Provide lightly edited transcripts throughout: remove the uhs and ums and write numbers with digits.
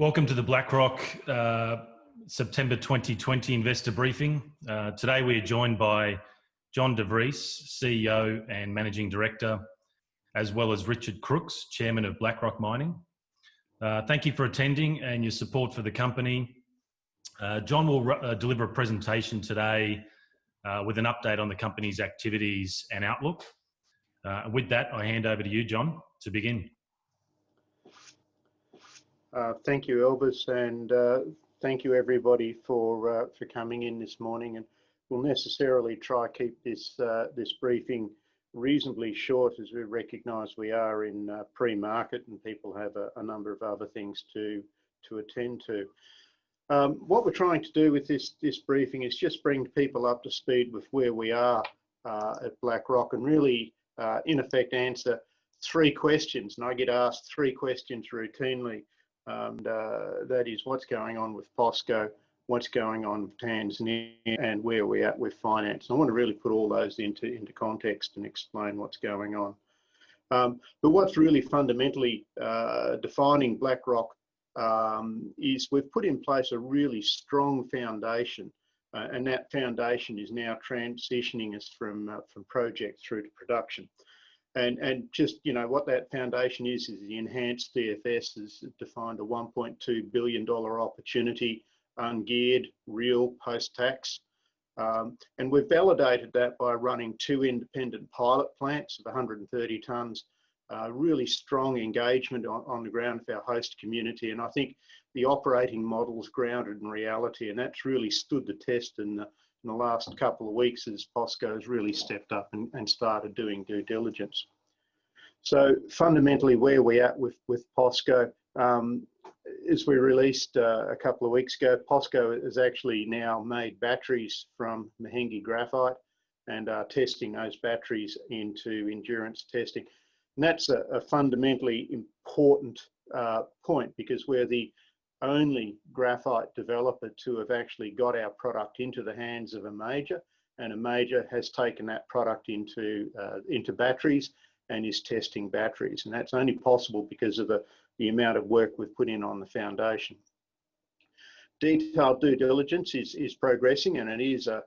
Welcome to the BlackRock September 2020 investor briefing. Today we are joined by John Vries, CEO and Managing Director, as well as Richard Crooks, Chairman of BlackRock Mining. Thank you for attending and your support for the company. John will deliver a presentation today with an update on the company's activities and outlook. With that, I hand over to you, John, to begin. Thank you, Elvis, and thank you everybody for coming in this morning. And we'll necessarily try to keep this briefing reasonably short, as we recognise we are in pre-market and people have a number of other things to attend to. What we're trying to do with this briefing is just bring people up to speed with where we are at BlackRock and really, in effect, answer three questions. And I get asked three questions routinely. That is, what's going on with POSCO, what's going on with Tanzania, and where we're at with finance. And I want to really put all those into context and explain what's going on. But what's really fundamentally defining BlackRock is we've put in place a really strong foundation, and that foundation is now transitioning us from project through to production. And just, you know, what that foundation is the enhanced DFS is defined a $1.2 billion opportunity, ungeared, real, post-tax. And we've validated that by running two independent pilot plants of 130 tonnes, really strong engagement on the ground with our host community. And I think the operating model's grounded in reality, and that's really stood the test in the last couple of weeks as POSCO has really stepped up and started doing due diligence. So fundamentally, where we're at with POSCO, as we released a couple of weeks ago, POSCO has actually now made batteries from Mahenge graphite and are testing those batteries into endurance testing. And that's a fundamentally important point, because we're the only graphite developer to have actually got our product into the hands of a major, and a major has taken that product into batteries and is testing batteries. And that's only possible because of the amount of work we've put in on the foundation. Detailed due diligence is progressing, and it is a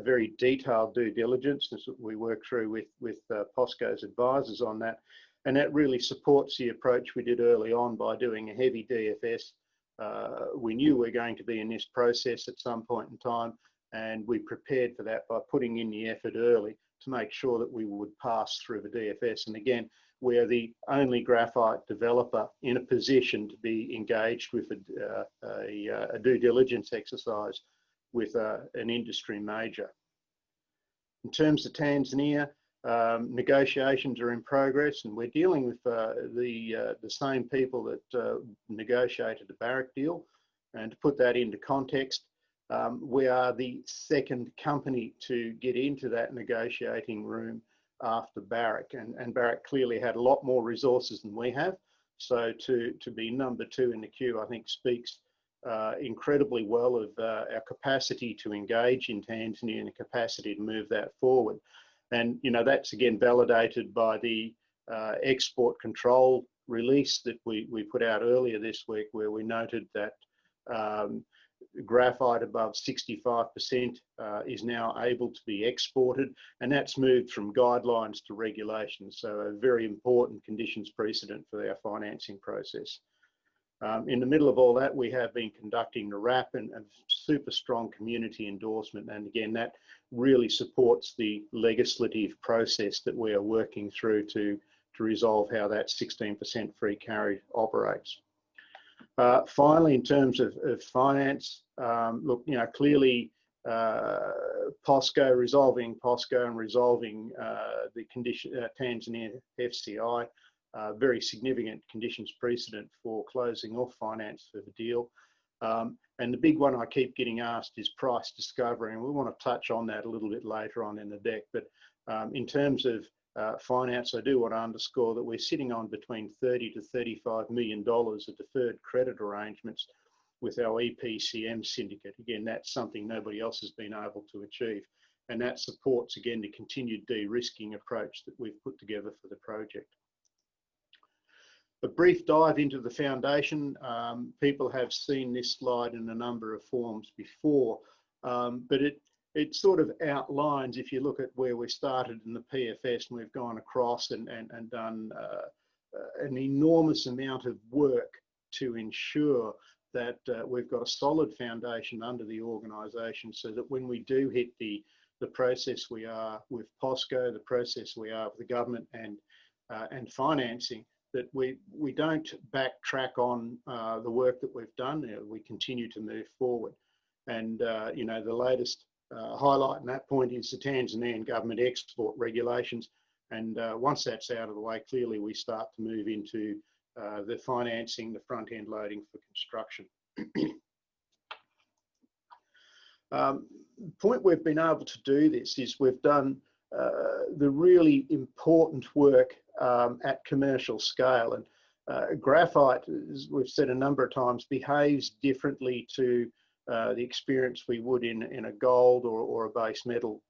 very detailed due diligence as we work through with POSCO's advisors on that. And that really supports the approach we did early on by doing a heavy DFS. We knew we were going to be in this process at some point in time, and we prepared for that by putting in the effort early to make sure that we would pass through the DFS. And again, we're the only graphite developer in a position to be engaged with a due diligence exercise with an industry major. In terms of Tanzania, negotiations are in progress, and we're dealing with the same people that negotiated the Barrick deal. And to put that into context, we are the second company to get into that negotiating room after Barrick, and Barrick clearly had a lot more resources than we have. So to be number two in the queue, I think speaks incredibly well of our capacity to engage in Tanzania and the capacity to move that forward. And, you know, that's again validated by the export control release that we put out earlier this week, where we noted that graphite above 65% is now able to be exported, and that's moved from guidelines to regulations. So a very important conditions precedent for our financing process. In the middle of all that, we have been conducting the RAP and super strong community endorsement. And again, that really supports the legislative process that we are working through to resolve how that 16% free carry operates. Finally, in terms of finance, look, you know, clearly POSCO, resolving POSCO and resolving the Tanzania FCI, very significant conditions precedent for closing off finance for the deal. And the big one I keep getting asked is price discovery, and we want to touch on that a little bit later on in the deck. But in terms of finance, I do want to underscore that we're sitting on between $30 to $35 million of deferred credit arrangements with our EPCM syndicate. Again, that's something nobody else has been able to achieve. And that supports, again, the continued de-risking approach that we've put together for the project. A brief dive into the foundation. People have seen this slide in a number of forms before, but it sort of outlines, if you look at where we started in the PFS, and we've gone across and done an enormous amount of work to ensure that we've got a solid foundation under the organisation, so that when we do hit the process we are with POSCO, the process we are with the government and financing, that we don't backtrack on the work that we've done. We continue to move forward. And you know, the latest highlight in that point is the Tanzanian government export regulations. And once that's out of the way, clearly we start to move into the financing, the front end loading for construction. The point we've been able to do this is we've done the really important work at commercial scale. And graphite, as we've said a number of times, behaves differently to the experience we would in a gold or a base metal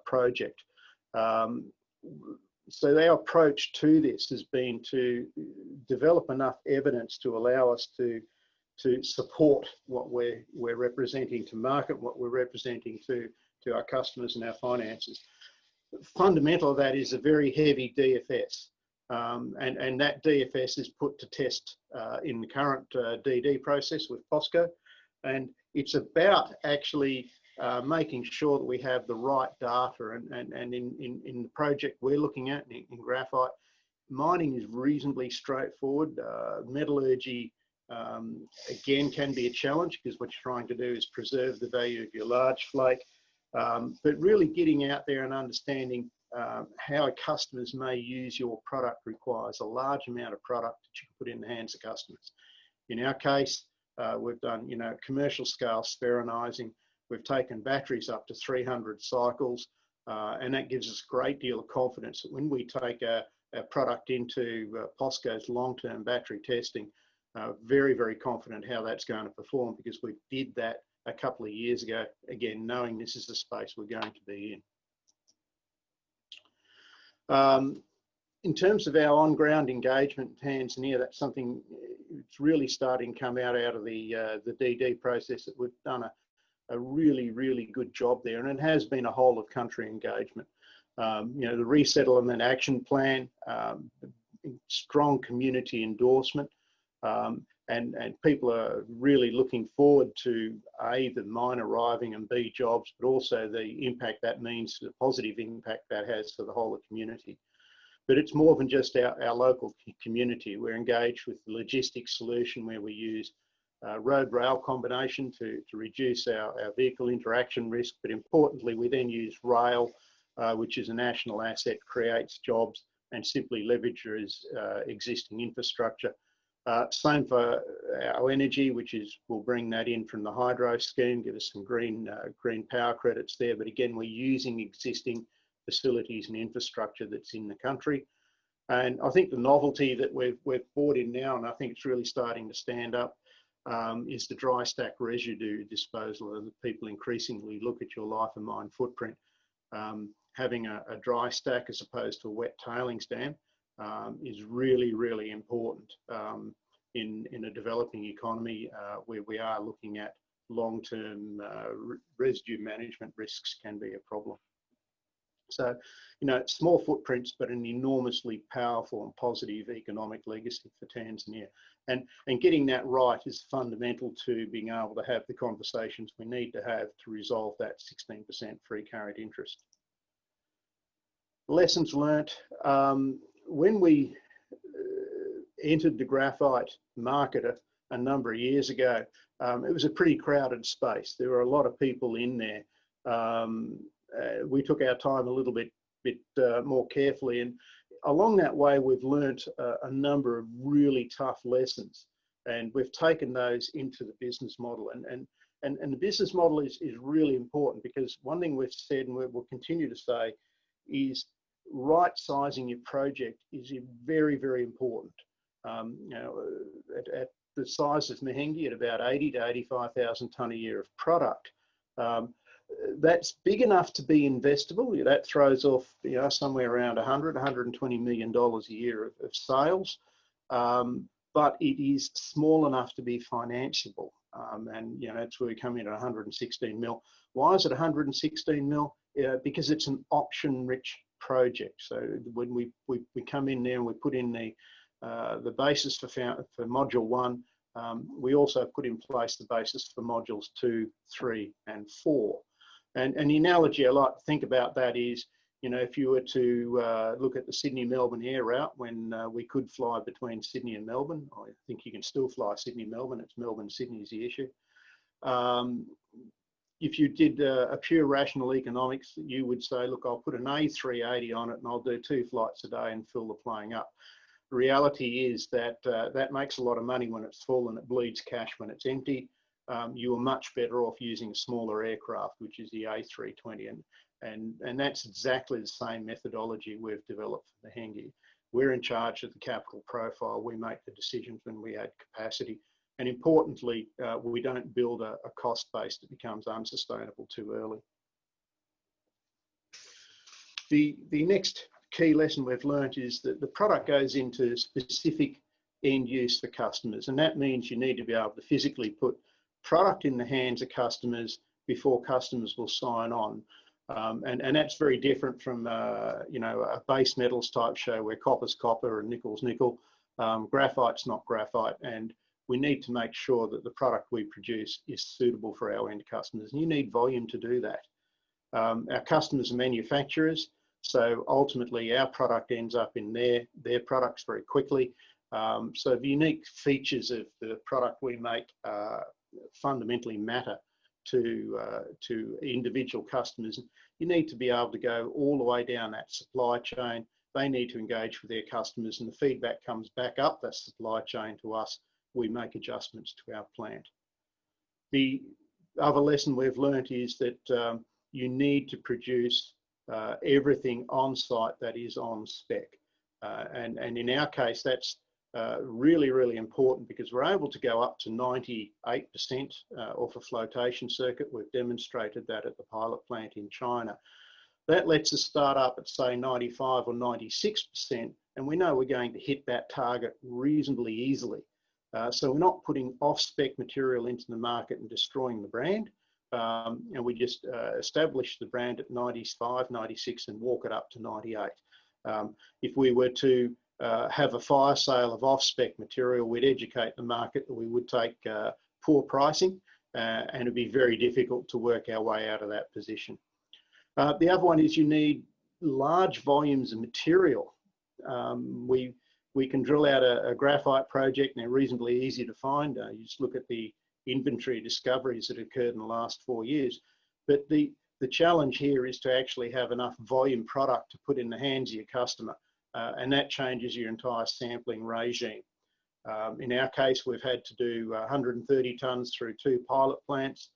project. So our approach to this has been to develop enough evidence to allow us to support what we're representing to market, what we're representing to our customers and our finances. Fundamental of that is a very heavy DFS, and that DFS is put to test in the current DD process with POSCO, and it's about actually making sure that we have the right data. And in the project we're looking at in graphite, mining is reasonably straightforward. Metallurgy again can be a challenge, because what you're trying to do is preserve the value of your large flake, but really getting out there and understanding how customers may use your product requires a large amount of product that you can put in the hands of customers. In our case, we've done, you know, commercial scale spheronizing. We've taken batteries up to 300 cycles, and that gives us a great deal of confidence that when we take our product into POSCO's long-term battery testing, very, very confident how that's going to perform, because we did that a couple of years ago, again, knowing this is the space we're going to be in. In terms of our on-ground engagement in Tanzania, that's something that's really starting to come out of the DD process, that we've done a really, really good job there, and it has been a whole of country engagement. You know, the resettlement action plan, strong community endorsement, and people are really looking forward to A, the mine arriving, and B, jobs, but also the impact that means, the positive impact that has for the whole of the community. But it's more than just our local community. We're engaged with the logistics solution, where we use road-rail combination to reduce our vehicle interaction risk, but importantly we then use rail, which is a national asset, creates jobs, and simply leverages existing infrastructure. Same for our energy, which is, we'll bring that in from the hydro scheme, give us some green power credits there, but again we're using existing facilities and infrastructure that's in the country. And I think the novelty that we've brought in now, and I think it's really starting to stand up, is the dry stack residue disposal. And people increasingly look at your life of mine footprint. Having a dry stack as opposed to a wet tailings dam is really, really important in a developing economy where we are looking at long-term residue management risks can be a problem. So, you know, small footprints, but an enormously powerful and positive economic legacy for Tanzania. And getting that right is fundamental to being able to have the conversations we need to have to resolve that 16% free carried interest. Lessons learnt. When we entered the graphite market a number of years ago, it was a pretty crowded space. There were a lot of people in there. We took our time a little bit more carefully, and along that way we've learnt a number of really tough lessons, and we've taken those into the business model. And the business model is really important, because one thing we've said, and we'll continue to say, is right sizing your project is very, very important. You know, at the size of Mahenge, at about 80 to 85,000 tonne a year of product, that's big enough to be investable. That throws off, you know, somewhere around $100, $120 million a year of sales. but it is small enough to be financeable. And that's where we come in at 116 mil. Why is it 116 mil? Because it's an option-rich project. So when we come in there and we put in the basis for module 1, we also put in place the basis for modules 2, 3, and 4. And the analogy I like to think about that is, if you were to look at the Sydney-Melbourne air route, when we could fly between Sydney and Melbourne, I think you can still fly Sydney-Melbourne, it's Melbourne-Sydney is the issue. If you did a pure rational economics, you would say, look, I'll put an A380 on it and I'll do 2 flights a day and fill the plane up. The reality is that that makes a lot of money when it's full and it bleeds cash when it's empty. You are much better off using a smaller aircraft, which is the A320. And that's exactly the same methodology we've developed for the Mahenge. We're in charge of the capital profile. We make the decisions when we add capacity. And importantly, we don't build a cost base that becomes unsustainable too early. The next key lesson we've learned is that the product goes into specific end use for customers. And that means you need to be able to physically put product in the hands of customers before customers will sign on. And that's very different from, a base metals type show where copper's copper and nickel's nickel. Graphite's not graphite. And we need to make sure that the product we produce is suitable for our end customers. And you need volume to do that. Our customers are manufacturers. So ultimately our product ends up in their products very quickly. So the unique features of the product we make fundamentally matter to individual customers. You need to be able to go all the way down that supply chain. They need to engage with their customers and the feedback comes back up that supply chain to us. We make adjustments to our plant. The other lesson we've learned is that you need to produce everything on site that is on spec. And in our case, that's really, really important because we're able to go up to 98% off a flotation circuit. We've demonstrated that at the pilot plant in China. That lets us start up at say 95 or 96%, and we know we're going to hit that target reasonably easily. So we're not putting off-spec material into the market and destroying the brand. And we just establish the brand at 95, 96 and walk it up to 98. If we were to have a fire sale of off-spec material, we'd educate the market that we would take poor pricing and it'd be very difficult to work our way out of that position. The other one is you need large volumes of material. We can drill out a graphite project and they're reasonably easy to find. You just look at the inventory discoveries that occurred in the last 4 years. But the challenge here is to actually have enough volume product to put in the hands of your customer. And that changes your entire sampling regime. In our case, we've had to do 130 tonnes through 2 pilot plants.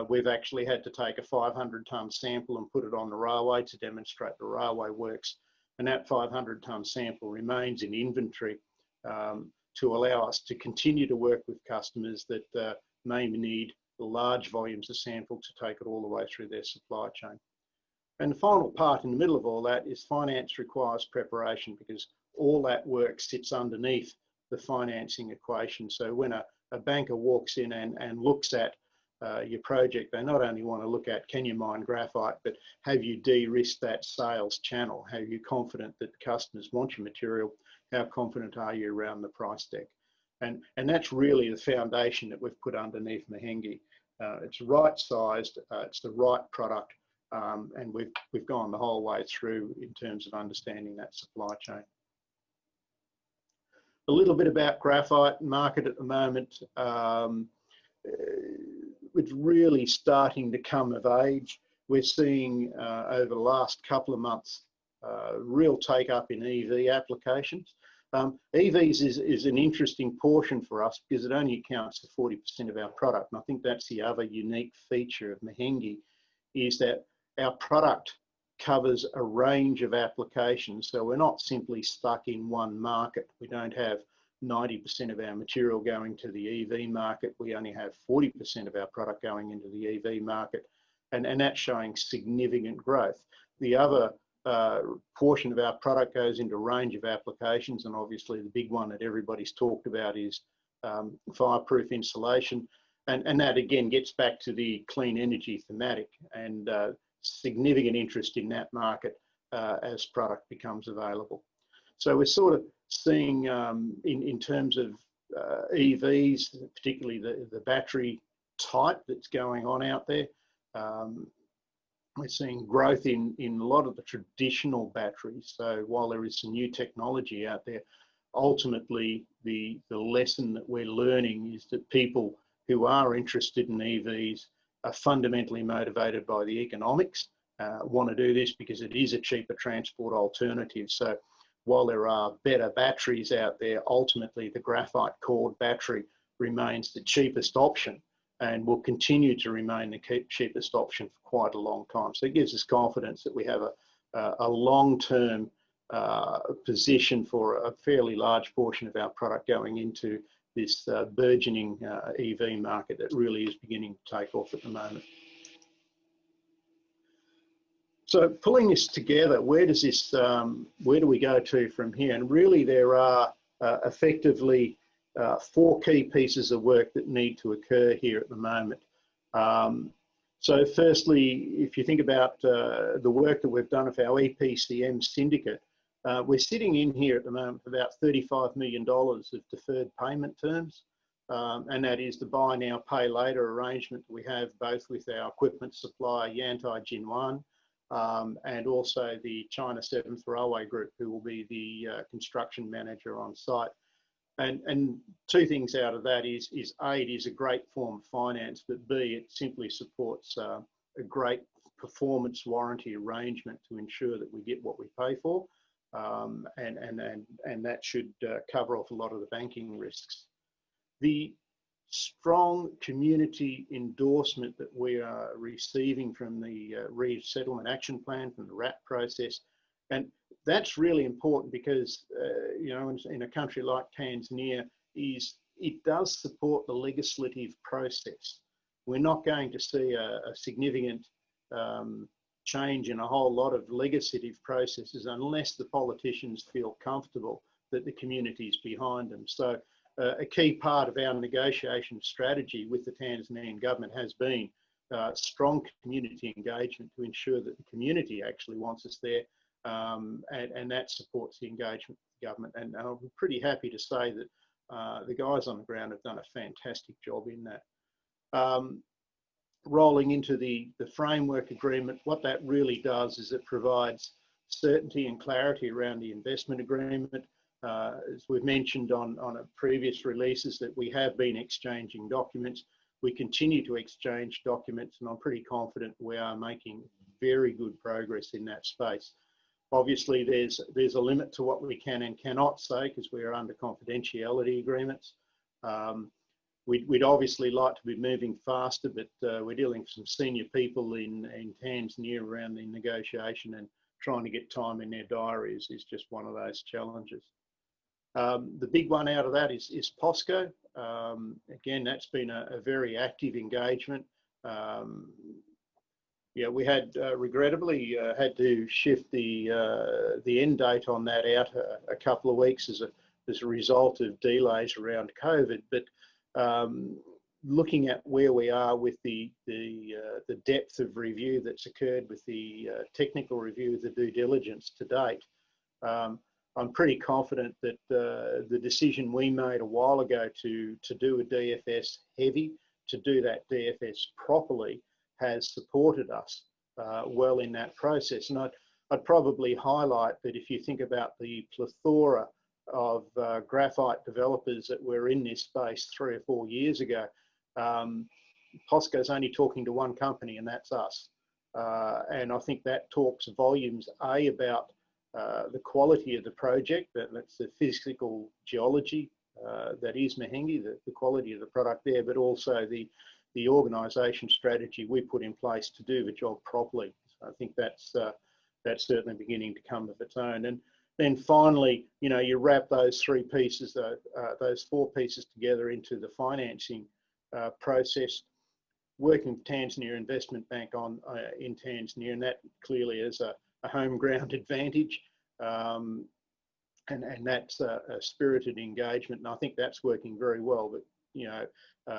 We've actually had to take a 500-tonne sample and put it on the railway to demonstrate the railway works. And that 500-tonne sample remains in inventory to allow us to continue to work with customers that may need large volumes of sample to take it all the way through their supply chain. And the final part in the middle of all that is finance requires preparation because all that work sits underneath the financing equation. So when a banker walks in and looks at your project, they not only want to look at can you mine graphite, but have you de-risked that sales channel? Are you confident that the customers want your material? How confident are you around the price deck? And that's really the foundation that we've put underneath Mahenge. It's right sized, it's the right product, and we've gone the whole way through in terms of understanding that supply chain. A little bit about graphite market at the moment. It's really starting to come of age. We're seeing over the last couple of months real take up in EV applications. EVs is an interesting portion for us because it only accounts for 40% of our product. And I think that's the other unique feature of Mahenge is that our product covers a range of applications. So we're not simply stuck in one market. We don't have 90% of our material going to the EV market. We only have 40% of our product going into the EV market. And that's showing significant growth. The other portion of our product goes into a range of applications, and obviously the big one that everybody's talked about is fireproof insulation. And that again gets back to the clean energy thematic and significant interest in that market as product becomes available. So we're sort of seeing in terms of EVs, particularly the battery type that's going on out there. We're seeing growth in a lot of the traditional batteries. So while there is some new technology out there, ultimately the lesson that we're learning is that people who are interested in EVs are fundamentally motivated by the economics, want to do this because it is a cheaper transport alternative. So while there are better batteries out there, ultimately the graphite core battery remains the cheapest option and will continue to remain the cheapest option for quite a long time. So it gives us confidence that we have a long-term position for a fairly large portion of our product going into this burgeoning EV market that really is beginning to take off at the moment. So pulling this together, where does this, where do we go to from here? And really there are effectively 4 key pieces of work that need to occur here at the moment. So firstly, if you think about the work that we've done of our EPCM syndicate, we're sitting in here at the moment for about $35 million of deferred payment terms. And that is the buy now, pay later arrangement that we have both with our equipment supplier, Yantai Jinwan, and also the China 7th Railway Group, who will be the construction manager on site. And 2 things out of that is A, it is a great form of finance, but B, it simply supports a great performance warranty arrangement to ensure that we get what we pay for. And that should cover off a lot of the banking risks. The strong community endorsement that we are receiving from the Vries Settlement Action Plan, from the RAP process, and that's really important because, you know, in a country like Tanzania, it does support the legislative process. We're not going to see a significant change in a whole lot of legislative processes unless the politicians feel comfortable that the community is behind them. So a key part of our negotiation strategy with the Tanzanian government has been strong community engagement to ensure that the community actually wants us there, and that supports the engagement with the government. And I'm pretty happy to say that the guys on the ground have done a fantastic job in that. Rolling into the framework agreement, what that really does is it provides certainty and clarity around the investment agreement. As we've mentioned on a previous releases, that we have been exchanging documents. We continue to exchange documents, and I'm pretty confident we are making very good progress in that space. Obviously, there's a limit to what we can and cannot say because we are under confidentiality agreements. We'd obviously like to be moving faster, but we're dealing with some senior people in Tanzania around the negotiation, and trying to get time in their diaries is just one of those challenges. The big one out of that is POSCO. Again, that's been a very active engagement. Yeah, we had regrettably had to shift the end date on that out a couple of weeks as a result of delays around COVID. But looking at where we are with the depth of review that's occurred with the technical review of the due diligence to date, I'm pretty confident that the decision we made a while ago to do a DFS heavy, to do that DFS properly, has supported us well in that process. And I'd probably highlight that if you think about the plethora of graphite developers that were in this space 3 or 4 years ago, POSCO's only talking to one company, and that's us. And I think that talks volumes, A, about the quality of the project, that's the physical geology that is Mahenge, the quality of the product there, but also the organisation strategy we put in place to do the job properly. So I think that's certainly beginning to come of its own. And then finally, you know, you wrap those 3 pieces, those 4 pieces together into the financing process, working with Tanzania Investment Bank in Tanzania, and that clearly is home ground advantage. And that's a spirited engagement, and I think that's working very well. But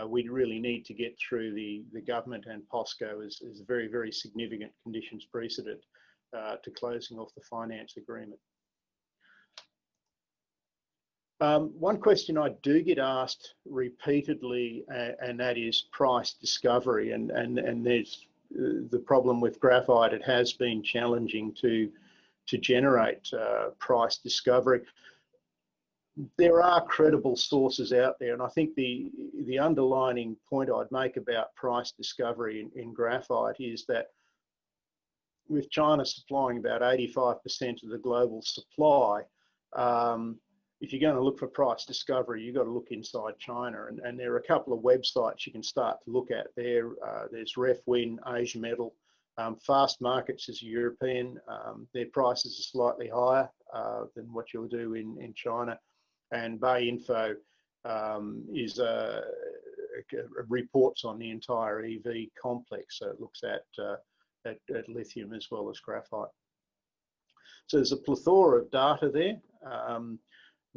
we really need to get through the government and POSCO as very, very significant conditions precedent to closing off the finance agreement. One question I do get asked repeatedly, and that is price discovery. And there's the problem with graphite. It has been challenging to generate price discovery. There are credible sources out there, and I think the underlining point I'd make about price discovery in graphite is that with China supplying about 85% of the global supply, if you're going to look for price discovery, you've got to look inside China. And there are a couple of websites you can start to look at there. There's RefWin, Asia Metal. Fast Markets is European. Their prices are slightly higher than what you'll do in China. And Bayinfo is reports on the entire EV complex. So it looks at lithium as well as graphite. So there's a plethora of data there.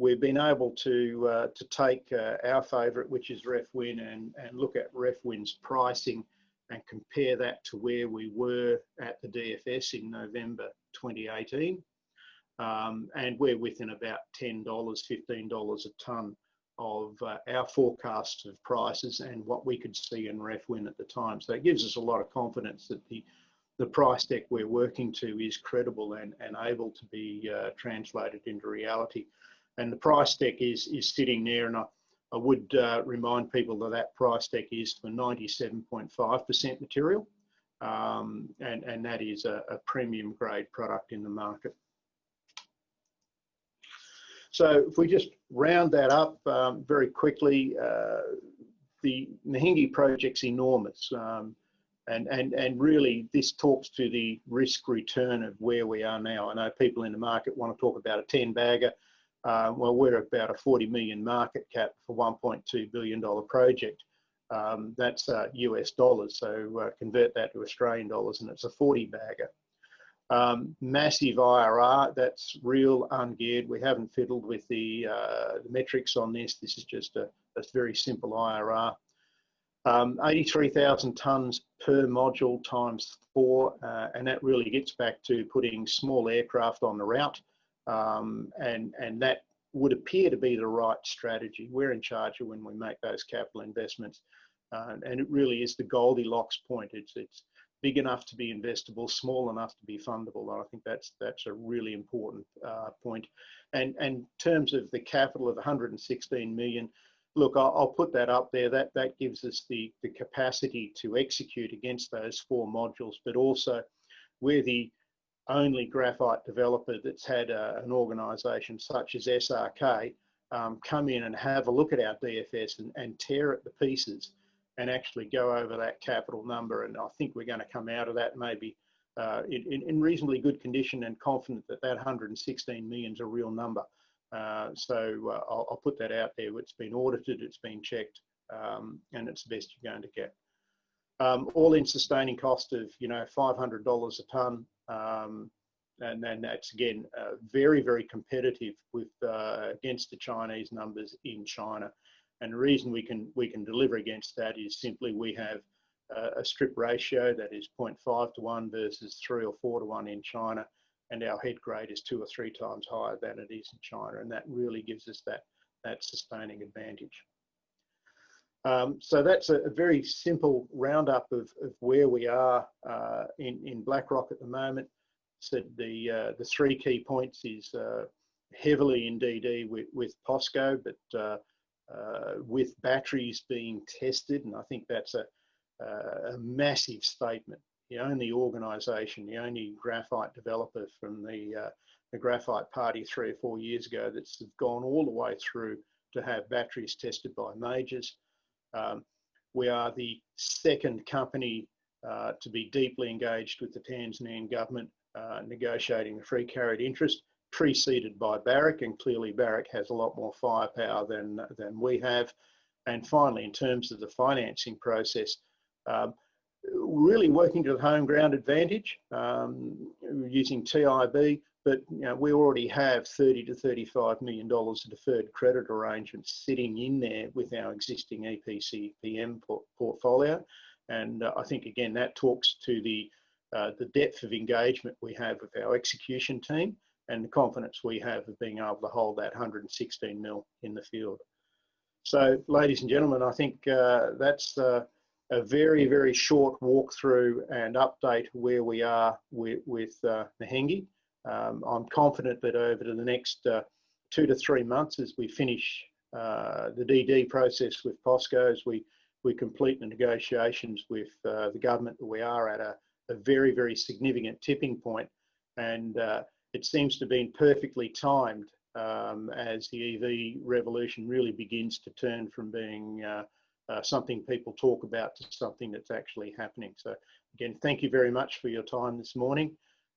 We've been able to take our favourite, which is RefWin, and look at RefWin's pricing and compare that to where we were at the DFS in November 2018. And we're within about $10, $15 a tonne of our forecasts of prices and what we could see in RefWin at the time. So it gives us a lot of confidence that the price deck we're working to is credible and able to be translated into reality. And the price deck is sitting there, and I would remind people that price deck is for 97.5% material, and that is a premium grade product in the market. So if we just round that up very quickly, the Mahenge project's enormous, and really this talks to the risk return of where we are now. I know people in the market want to talk about a 10-bagger. Well, we're about a 40 million market cap for $1.2 billion project. That's US dollars, so convert that to Australian dollars and it's a 40-bagger. Massive IRR, that's real ungeared. We haven't fiddled with the metrics on this. This is just a very simple IRR. 83,000 tonnes per module times 4, and that really gets back to putting small aircraft on the route. And that would appear to be the right strategy. We're in charge of when we make those capital investments, and it really is the Goldilocks point. It's big enough to be investable, small enough to be fundable. And I think that's a really important point. And in terms of the capital of 116 million, look, I'll put that up there. That gives us the capacity to execute against those 4 modules, but also we're the only graphite developer that's had an organisation such as SRK come in and have a look at our DFS and tear it to pieces and actually go over that capital number. And I think we're going to come out of that maybe in reasonably good condition and confident that 116 million is a real number. So I'll put that out there. It's been audited, it's been checked, and it's the best you're going to get. All-in sustaining cost of $500 a tonne. And then that's again very, very competitive with against the Chinese numbers in China. And the reason we can deliver against that is simply we have a strip ratio that is 0.5 to 1 versus 3 or 4 to 1 in China, and our head grade is 2 or 3 times higher than it is in China, and that really gives us that sustaining advantage. So that's a very simple roundup of where we are in BlackRock at the moment. So the 3 key points is heavily in DD with POSCO, but with batteries being tested, and I think that's a massive statement. The only organisation, the only graphite developer from the graphite party 3 or 4 years ago that's gone all the way through to have batteries tested by majors. We are the second company to be deeply engaged with the Tanzanian government, negotiating a free carried interest, preceded by Barrick, and clearly Barrick has a lot more firepower than we have. And finally, in terms of the financing process, really working to the home ground advantage, using TIB, but we already have $30 to $35 million of deferred credit arrangements sitting in there with our existing EPCPM portfolio. And I think, again, that talks to the depth of engagement we have with our execution team and the confidence we have of being able to hold that 116 mil in the field. So, ladies and gentlemen, I think that's a very, very short walkthrough and update where we are with Mahenge. I'm confident that over the next 2 to 3 months, as we finish the DD process with POSCO, as we complete the negotiations with the government, that we are at a very, very significant tipping point. And it seems to have been perfectly timed as the EV revolution really begins to turn from being something people talk about to something that's actually happening. So again, thank you very much for your time this morning.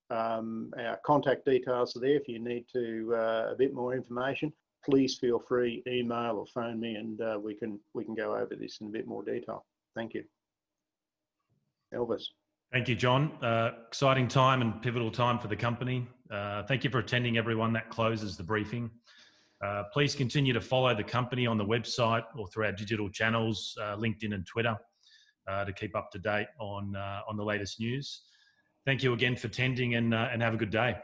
Our contact details are there if you need a bit more information. Please feel free, email or phone me, and we can go over this in a bit more detail. Thank you. Elvis. Thank you, John. Exciting time and pivotal time for the company. Thank you for attending, everyone. That closes the briefing. Please continue to follow the company on the website or through our digital channels, LinkedIn and Twitter, to keep up to date on the latest news. Thank you again for attending, and have a good day.